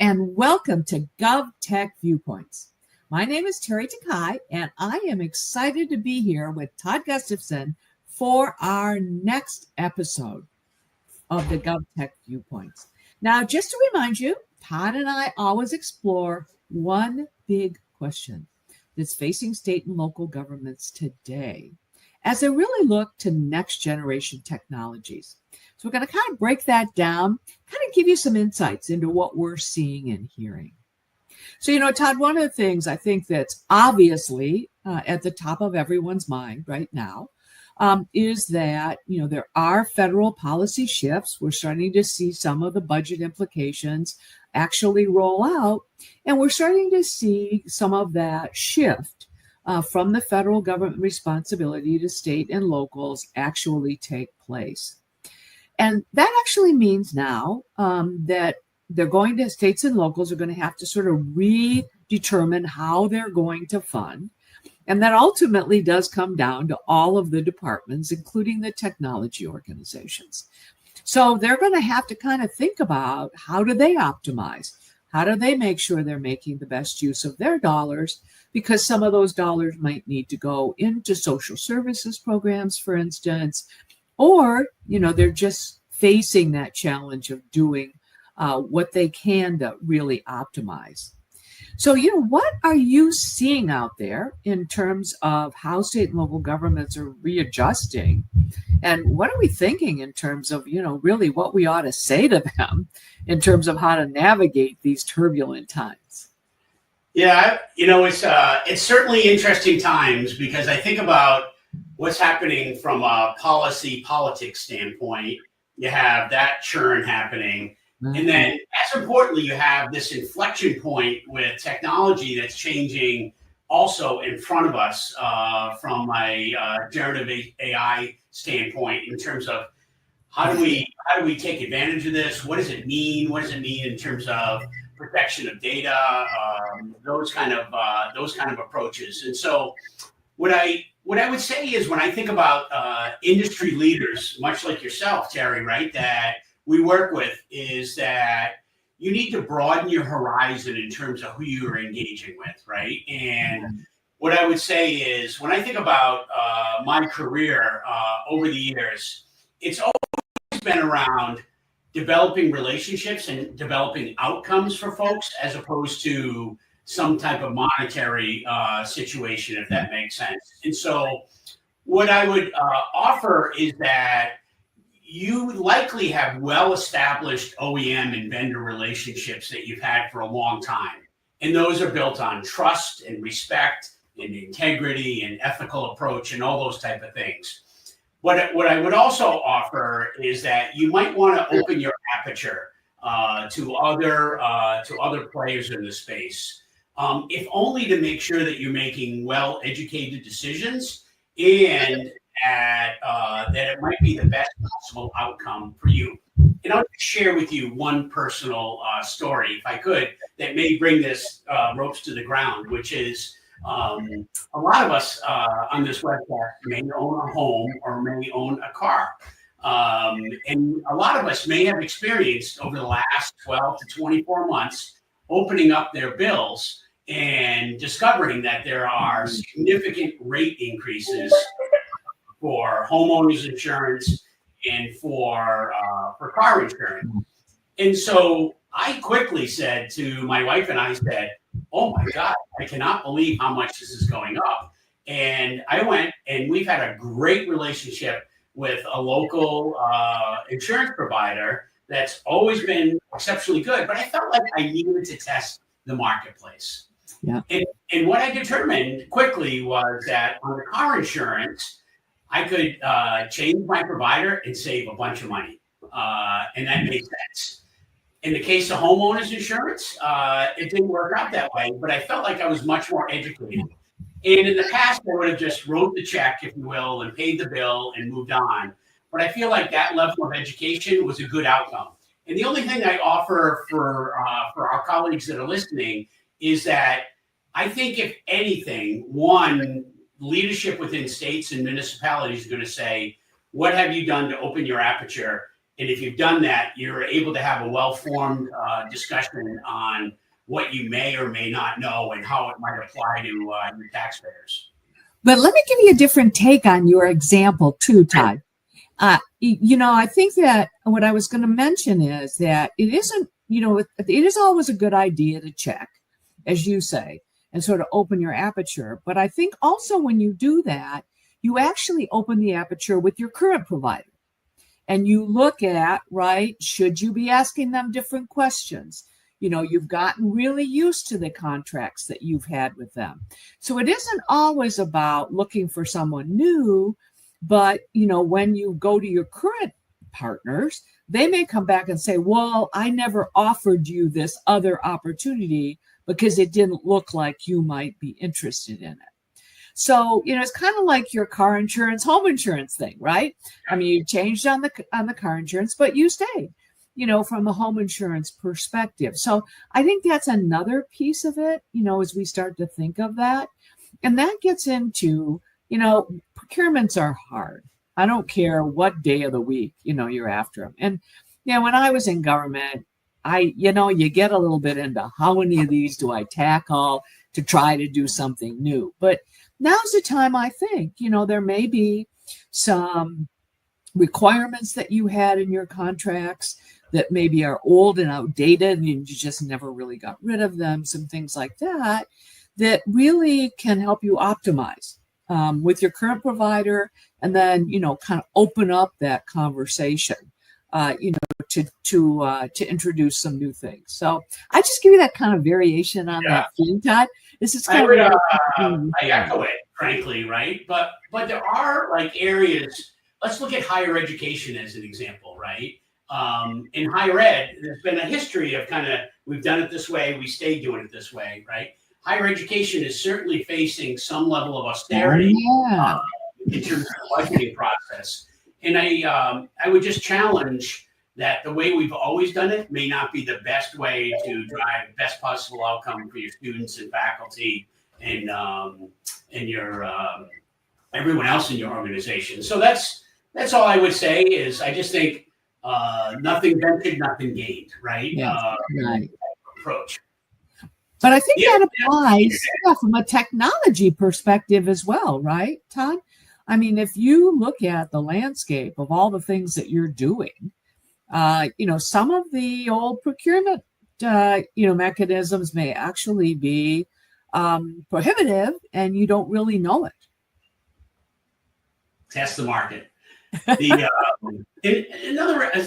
and welcome to GovTech Viewpoints. My name is Teri Takai, and I am excited to be here with Todd Gustafson for our next episode of the GovTech Viewpoints. Now, just to remind you, Todd and I always explore one big question that's facing state and local governments today as they really look to next generation technologies. So we're going to kind of break that down, kind of give you some insights into what we're seeing and hearing. So, Todd, one of the things I think that's obviously at the top of everyone's mind right now is that, there are federal policy shifts. We're starting to see some of the budget implications actually roll out, and we're starting to see some of that shift from the federal government responsibility to state and locals actually take place. And that actually means now that states and locals are going to have to sort of redetermine how they're going to fund. And that ultimately does come down to all of the departments, including the technology organizations. So they're going to have to kind of think about, how do they optimize? How do they make sure they're making the best use of their dollars? Because some of those dollars might need to go into social services programs, for instance, or, they're just facing that challenge of doing what they can to really optimize. So, what are you seeing out there in terms of how state and local governments are readjusting? And what are we thinking in terms of, really what we ought to say to them in terms of how to navigate these turbulent times? Yeah, it's certainly interesting times, because I think about what's happening from a politics standpoint. You have that churn happening. And then, as importantly, you have this inflection point with technology that's changing also in front of us from a generative AI standpoint, in terms of how do we take advantage of this? What does it mean? What does it mean in terms of protection of data? Those kind of approaches. And so, what I would say is, when I think about industry leaders, much like yourself, Teri, right, that we work with, is that you need to broaden your horizon in terms of who you are engaging with, right? And what I would say is, when I think about my career over the years, it's always been around developing relationships and developing outcomes for folks, as opposed to some type of monetary situation, if that makes sense. And so what I would offer is that you likely have well-established OEM and vendor relationships that you've had for a long time. And those are built on trust and respect and integrity and ethical approach and all those type of things. What I would also offer is that you might want to open your aperture to other players in the space, if only to make sure that you're making well-educated decisions, and that it might be the best possible outcome for you. And I'll share with you one personal story, if I could, that may bring this ropes to the ground, which is, a lot of us on this webcast may own a home or may own a car. And a lot of us may have experienced, over the last 12 to 24 months, opening up their bills and discovering that there are significant rate increases for homeowners insurance and for car insurance. And so I quickly said to my wife, and I said, "Oh my God, I cannot believe how much this is going up." And I went, and we've had a great relationship with a local insurance provider that's always been exceptionally good. But I felt like I needed to test the marketplace. Yeah. And what I determined quickly was that on the car insurance, I could change my provider and save a bunch of money. And that made sense. In the case of homeowners insurance, it didn't work out that way, but I felt like I was much more educated. And in the past, I would have just wrote the check, if you will, and paid the bill and moved on. But I feel like that level of education was a good outcome. And the only thing I offer for our colleagues that are listening is that I think, if anything, one, leadership within states and municipalities is going to say, what have you done to open your aperture? And if you've done that, you're able to have a well-formed discussion on what you may or may not know and how it might apply to your taxpayers. But let me give you a different take on your example too, Todd. I think that what I was going to mention is that it isn't, it is always a good idea to check, as you say, and sort of open your aperture. But I think also when you do that, you actually open the aperture with your current provider. And you look at, right, should you be asking them different questions? You've gotten really used to the contracts that you've had with them. So it isn't always about looking for someone new, but, when you go to your current partners, they may come back and say, well, I never offered you this other opportunity because it didn't look like you might be interested in it. So, it's kind of like your car insurance, home insurance thing, right? I mean, you changed on the car insurance, but you stayed, from the home insurance perspective. So I think that's another piece of it, as we start to think of that. And that gets into, procurements are hard. I don't care what day of the week, you're after them. And, when I was in government, you get a little bit into how many of these do I tackle to try to do something new. But now's the time, I think, there may be some requirements that you had in your contracts that maybe are old and outdated and you just never really got rid of them, some things like that, that really can help you optimize with your current provider, and then, kind of open up that conversation, to introduce some new things. So I just give you that kind of variation on that theme, Todd. This is kind I echo it, frankly, right? But there are like areas. Let's look at higher education as an example, right? In higher ed, there's been a history of we've done it this way, we stay doing it this way, right? Higher education is certainly facing some level of austerity in terms of the budgeting process. And I would just challenge that the way we've always done it may not be the best way to drive best possible outcome for your students and faculty and your everyone else in your organization. So that's all I would say is I just think nothing ventured, nothing gained, right? Right. Approach. But I think that applies from a technology perspective as well, right, Todd? I mean, if you look at the landscape of all the things that you're doing, some of the old procurement, mechanisms may actually be prohibitive, and you don't really know it. Test the market. Another,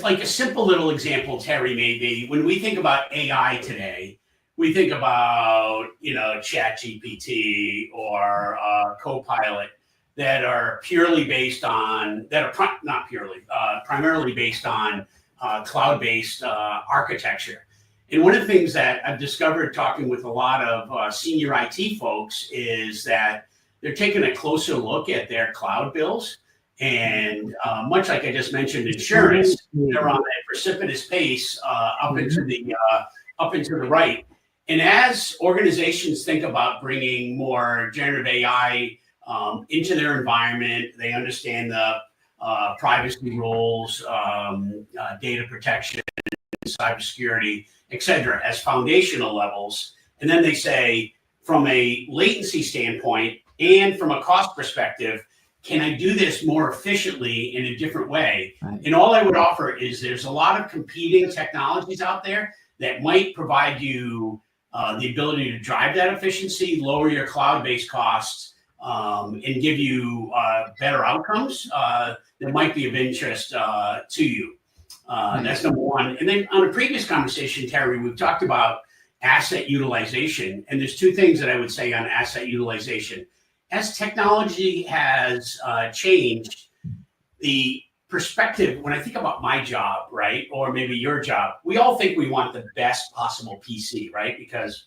like a simple little example, Teri, maybe when we think about AI today, we think about ChatGPT or Copilot that are primarily based on cloud-based architecture. And one of the things that I've discovered talking with a lot of senior IT folks is that they're taking a closer look at their cloud bills. And much like I just mentioned, insurance, they're on a precipitous pace up into the right. And as organizations think about bringing more generative AI into their environment, they understand the privacy rules, data protection, cybersecurity, et cetera, as foundational levels. And then they say, from a latency standpoint and from a cost perspective, can I do this more efficiently in a different way? Right. And all I would offer is there's a lot of competing technologies out there that might provide you the ability to drive that efficiency, lower your cloud-based costs, and give you better outcomes that might be of interest to you. That's number one. And then on a previous conversation, Teri, we've talked about asset utilization. And there's two things that I would say on asset utilization. As technology has changed, the perspective, when I think about my job, right, or maybe your job, we all think we want the best possible PC, right, because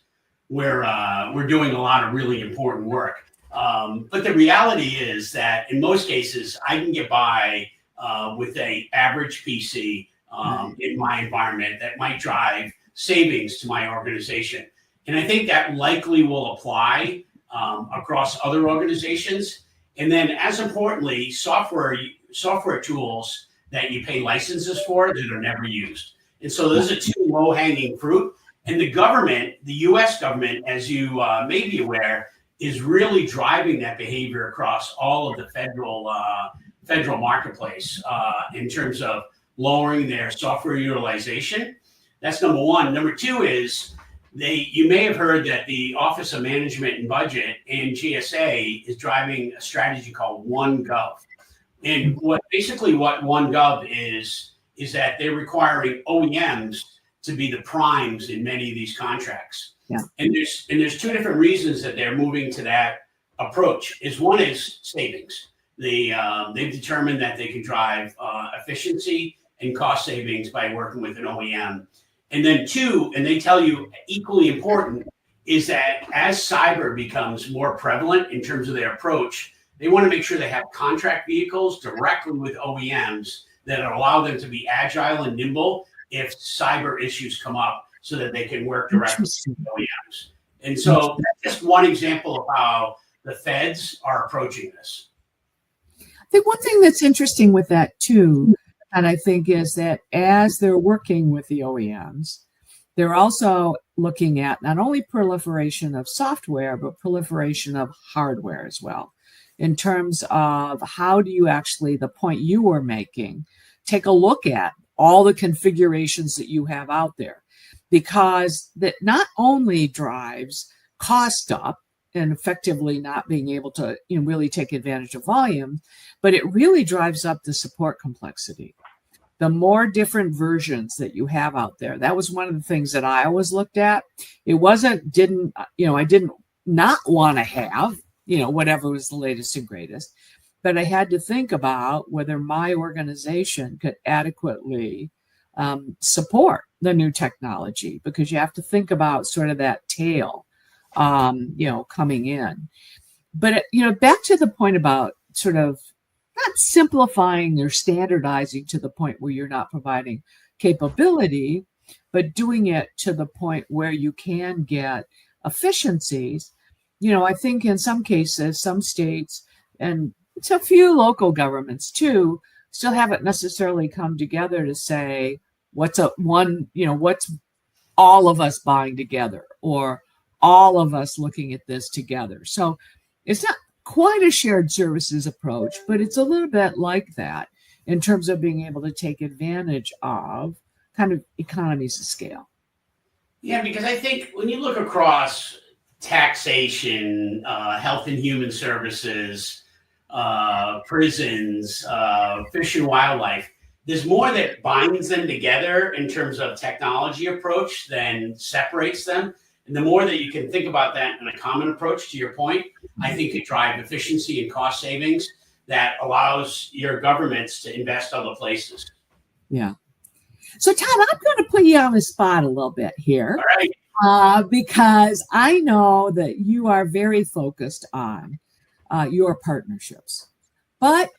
we're doing a lot of really important work. But the reality is that in most cases, I can get by with a average PC in my environment that might drive savings to my organization. And I think that likely will apply across other organizations. And then as importantly, software tools that you pay licenses for that are never used. And so those are two low-hanging fruit. And the government, the U.S. government, as you may be aware, is really driving that behavior across all of the federal marketplace in terms of lowering their software utilization. That's number one. Number two is you may have heard that the Office of Management and Budget and GSA is driving a strategy called OneGov. And what OneGov is that they're requiring OEMs to be the primes in many of these contracts. Yeah. And there's two different reasons that they're moving to that approach. One is savings. They've determined that they can drive efficiency and cost savings by working with an OEM. And then two, and they tell you equally important, is that as cyber becomes more prevalent in terms of their approach, they want to make sure they have contract vehicles directly with OEMs that allow them to be agile and nimble if cyber issues come up so that they can work directly with OEMs. And so that's just one example of how the feds are approaching this. I think one thing that's interesting with that too, and I think is that as they're working with the OEMs, they're also looking at not only proliferation of software, but proliferation of hardware as well, in terms of how do you actually, the point you were making, take a look at all the configurations that you have out there, because that not only drives cost up and effectively not being able to really take advantage of volume, but it really drives up the support complexity. The more different versions that you have out there, that was one of the things that I always looked at. It I didn't not want to have, whatever was the latest and greatest, but I had to think about whether my organization could adequately support the new technology, because you have to think about sort of that tail, coming in. But, back to the point about sort of not simplifying or standardizing to the point where you're not providing capability, but doing it to the point where you can get efficiencies. I think in some cases, some states and it's a few local governments too, still haven't necessarily come together to say what's all of us buying together or all of us looking at this together. So it's not quite a shared services approach, but it's a little bit like that in terms of being able to take advantage of kind of economies of scale. Yeah, because I think when you look across taxation, health and human services, prisons, fish and wildlife, there's more that binds them together in terms of technology approach than separates them. And the more that you can think about that in a common approach, to your point, I think could drive efficiency and cost savings that allows your governments to invest other places. Yeah. So Todd, I'm going to put you on the spot a little bit here. All right. Because I know that you are very focused on your partnerships. But,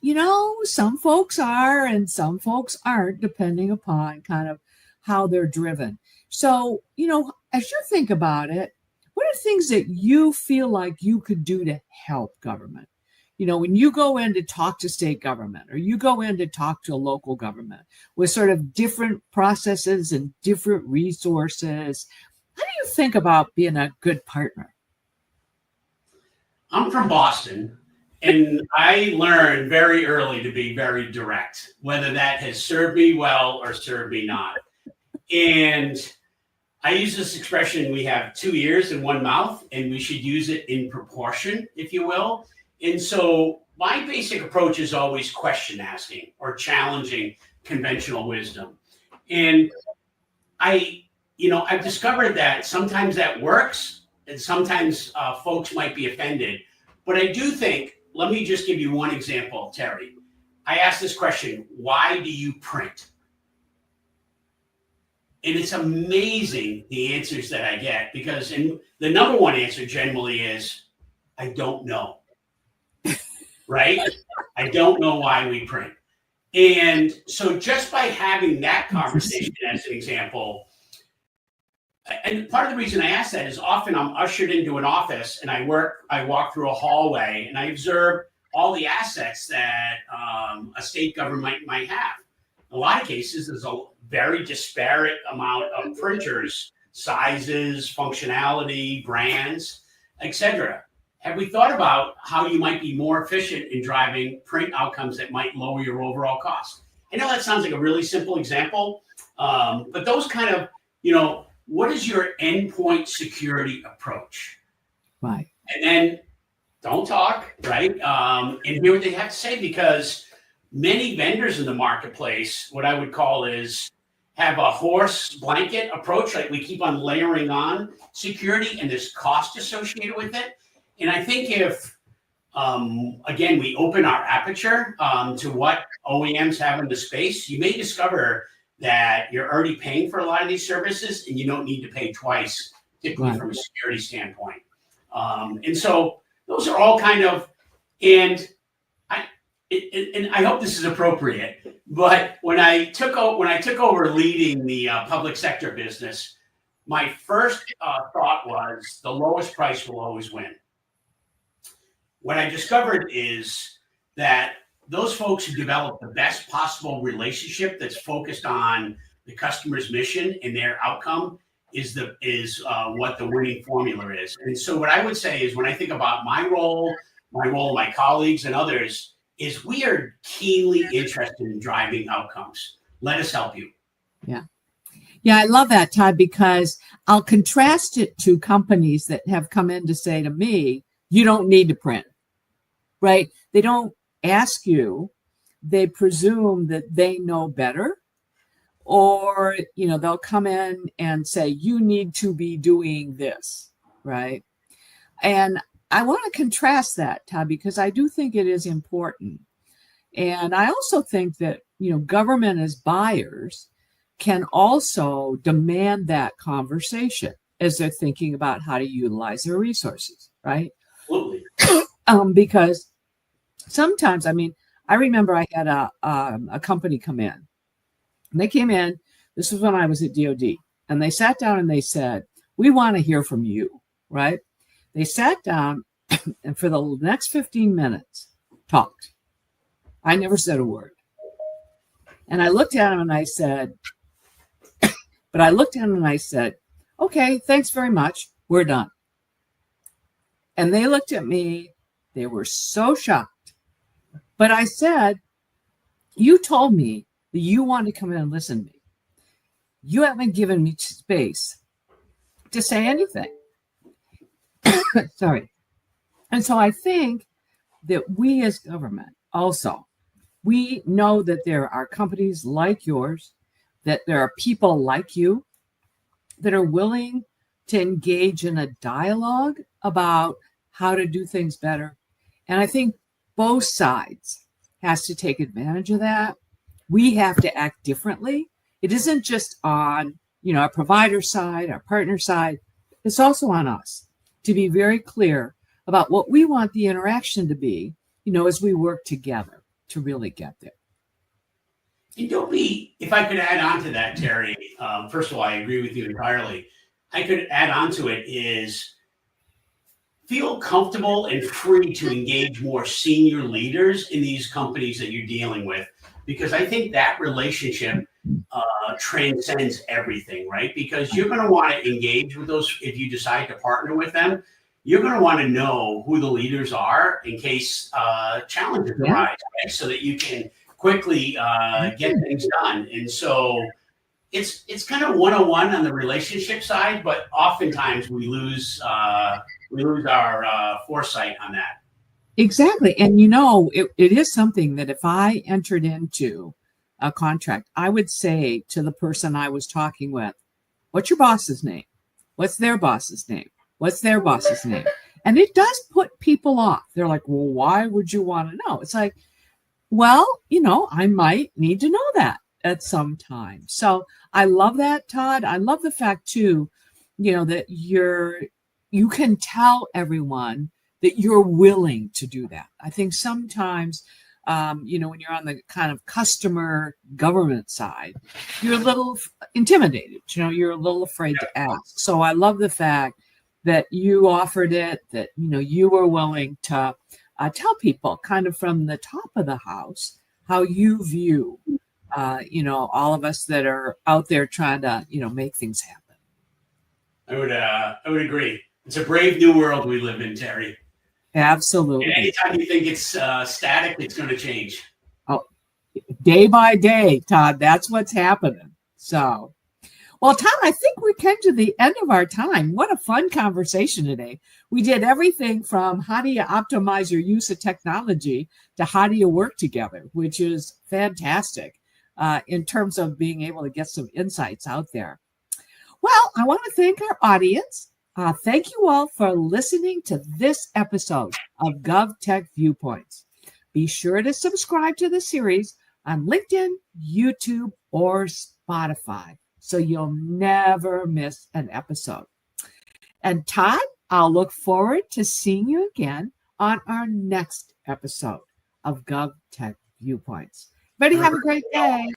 some folks are and some folks aren't, depending upon kind of how they're driven. So, as you think about it, what are things that you feel like you could do to help government? When you go in to talk to state government or you go in to talk to a local government with sort of different processes and different resources, how do you think about being a good partner? I'm from Boston, and I learned very early to be very direct, whether that has served me well or served me not. And I use this expression, we have two ears and one mouth, and we should use it in proportion, if you will. And so my basic approach is always question asking or challenging conventional wisdom. And I've discovered that sometimes that works and sometimes folks might be offended. But I do think, let me just give you one example, Teri. I asked this question, why do you print? And it's amazing the answers that I get, because the number one answer generally is, I don't know. Right? I don't know why we print. And so just by having that conversation as an example, and part of the reason I ask that is often I'm ushered into an office and I walk through a hallway and I observe all the assets that a state government might have. In a lot of cases, there's a very disparate amount of printers, sizes, functionality, brands, etc. Have we thought about how you might be more efficient in driving print outcomes that might lower your overall cost? I know that sounds like a really simple example, but those kind of, what is your endpoint security approach? Right. And then don't talk, right? And hear what they have to say, because many vendors in the marketplace, what I would call is have a horse blanket approach, like we keep on layering on security and there's cost associated with it. And I think if, again, we open our aperture to what OEMs have in the space, you may discover that you're already paying for a lot of these services and you don't need to pay twice, particularly from a security standpoint. And so those are all kind of, and I hope this is appropriate, but when I took over leading the public sector business, my first thought was the lowest price will always win. What I discovered is that those folks who develop the best possible relationship that's focused on the customer's mission and their outcome is what the winning formula is. And so what I would say is, when I think about my role, my colleagues and others, is we are keenly interested in driving outcomes. Let us help you. Yeah. Yeah, I love that, Todd, because I'll contrast it to companies that have come in to say to me, you don't need to print, right? They don't ask you. They presume that they know better. Or, they'll come in and say, you need to be doing this, right? And I want to contrast that, Todd, because I do think it is important. And I also think that, government as buyers can also demand that conversation as they're thinking about how to utilize their resources, right? Absolutely. Because sometimes, I remember I had a company come in. And they came in, this was when I was at DOD, and they sat down and they said, we want to hear from you, right? They sat down and for the next 15 minutes talked. I never said a word. And I looked at them and I said, okay, thanks very much. We're done. And they looked at me. They were so shocked. But I said, you told me that you want to come in and listen to me. You haven't given me space to say anything. Sorry. And so I think that we as government also, we know that there are companies like yours, that there are people like you that are willing to engage in a dialogue about how to do things better. And I think both sides has to take advantage of that. We have to act differently. It isn't just on, our provider side, our partner side. It's also on us to be very clear about what we want the interaction to be, as we work together to really get there. And don't be, if I could add on to that, Teri, first of all, I agree with you entirely. I could add on to it is feel comfortable and free to engage more senior leaders in these companies that you're dealing with, because I think that relationship transcends everything, right? Because you're going to want to engage with those, if you decide to partner with them, you're going to want to know who the leaders are in case challenges arise, right? So that you can quickly get things done. And so it's kind of 101 on the relationship side, but oftentimes we lose our foresight on that. Exactly. And it is something that if I entered into a contract, I would say to the person I was talking with, what's your boss's name? What's their boss's name? What's their boss's name? And it does put people off. They're like, well, why would you want to know? It's like, well, I might need to know that at some time. So I love that, Todd. I love the fact too, that you can tell everyone that you're willing to do that. I think sometimes, when you're on the kind of customer government side, you're a little intimidated, you're a little afraid to ask. So I love the fact that you offered it, that, you were willing to tell people kind of from the top of the house how you view all of us that are out there trying to, make things happen. I would agree. It's a brave new world we live in, Teri. Absolutely. And anytime you think it's static, it's going to change. Oh, day by day, Todd, that's what's happening. So, well, Todd, I think we came to the end of our time. What a fun conversation today. We did everything from how do you optimize your use of technology to how do you work together, which is fantastic in terms of being able to get some insights out there. Well, I want to thank our audience. Thank you all for listening to this episode of GovTech Viewpoints. Be sure to subscribe to the series on LinkedIn, YouTube, or Spotify so you'll never miss an episode. And Todd, I'll look forward to seeing you again on our next episode of GovTech Viewpoints. Everybody have a great day.